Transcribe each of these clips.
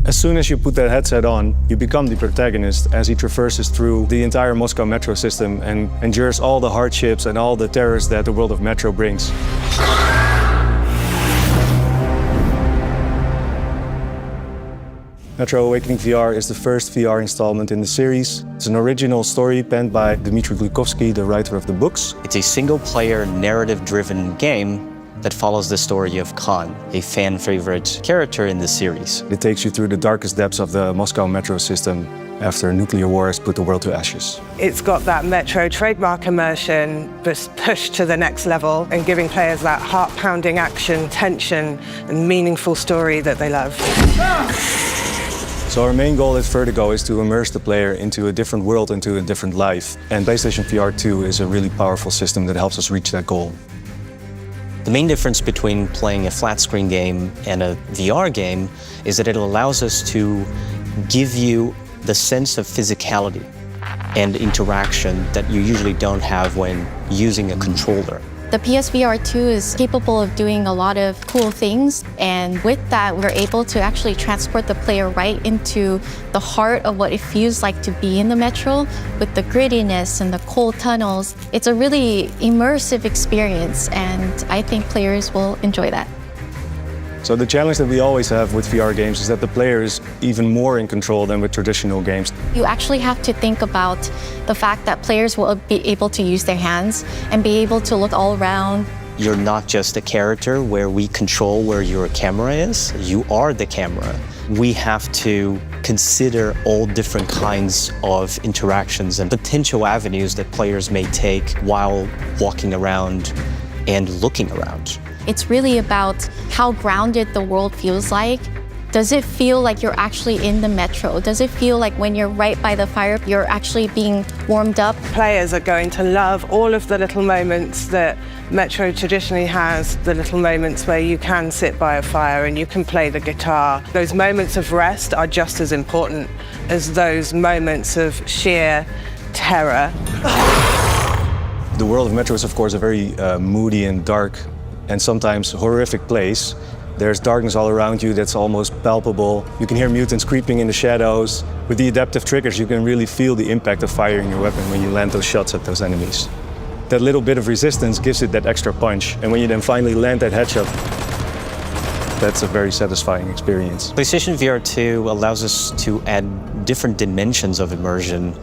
As soon as you put that headset on, you become the protagonist as he traverses through the entire Moscow metro system and endures all the hardships and all the terrors that the world of Metro brings. Metro Awakening VR is the first VR installment in the series. It's an original story penned by Dmitry Glukovsky, the writer of the books. It's a single-player, narrative-driven game that follows the story of Khan, a fan-favorite character in the series. It takes you through the darkest depths of the Moscow metro system after a nuclear war has put the world to ashes. It's got that Metro trademark immersion, but pushed to the next level and giving players that heart-pounding action, tension, and meaningful story that they love. So our main goal at Vertigo is to immerse the player into a different world, into a different life. And PlayStation VR2 is a really powerful system that helps us reach that goal. The main difference between playing a flat-screen game and a VR game is that it allows us to give you the sense of physicality and interaction that you usually don't have when using a controller. The PSVR2 is capable of doing a lot of cool things, and with that, we're able to actually transport the player right into the heart of what it feels like to be in the metro, with the grittiness and the cold tunnels. It's a really immersive experience, and I think players will enjoy that. So the challenge that we always have with VR games is that the player is even more in control than with traditional games. You actually have to think about the fact that players will be able to use their hands and be able to look all around. You're not just a character where we control where your camera is, you are the camera. We have to consider all different kinds of interactions and potential avenues that players may take while walking around and looking around. It's really about how grounded the world feels like. Does it feel like you're actually in the metro? Does it feel like when you're right by the fire, you're actually being warmed up? Players are going to love all of the little moments that Metro traditionally has, the little moments where you can sit by a fire and you can play the guitar. Those moments of rest are just as important as those moments of sheer terror. The world of Metro is, of course, a very moody and dark and sometimes horrific place. There's darkness all around you that's almost palpable. You can hear mutants creeping in the shadows. With the adaptive triggers, you can really feel the impact of firing your weapon when you land those shots at those enemies. That little bit of resistance gives it that extra punch, and when you then finally land that headshot, that's a very satisfying experience. PlayStation VR2 allows us to add different dimensions of immersion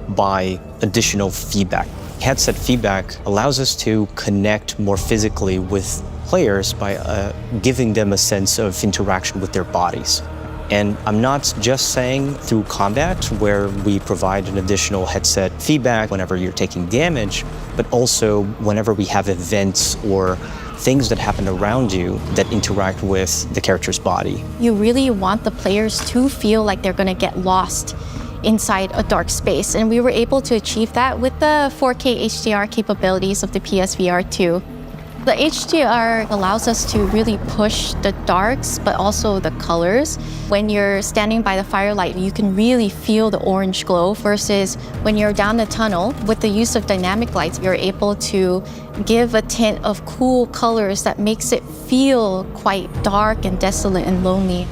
by additional feedback. Headset feedback allows us to connect more physically with players by giving them a sense of interaction with their bodies. And I'm not just saying through combat, where we provide an additional headset feedback whenever you're taking damage, but also whenever we have events or things that happen around you that interact with the character's body. You really want the players to feel like they're going to get lost inside a dark space, and we were able to achieve that with the 4K HDR capabilities of the PSVR2. The HDR allows us to really push the darks, but also the colors. When you're standing by the firelight, you can really feel the orange glow, versus when you're down the tunnel, with the use of dynamic lights, you're able to give a tint of cool colors that makes it feel quite dark and desolate and lonely.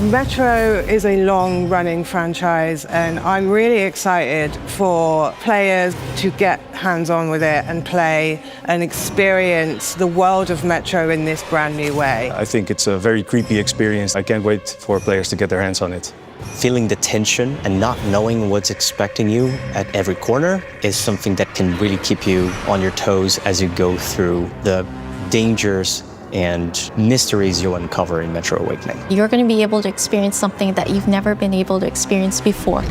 Metro is a long-running franchise, and I'm really excited for players to get hands-on with it and play and experience the world of Metro in this brand new way. I think it's a very creepy experience. I can't wait for players to get their hands on it. Feeling the tension and not knowing what's expecting you at every corner is something that can really keep you on your toes as you go through the dangers and mysteries you'll uncover in Metro Awakening. You're going to be able to experience something that you've never been able to experience before.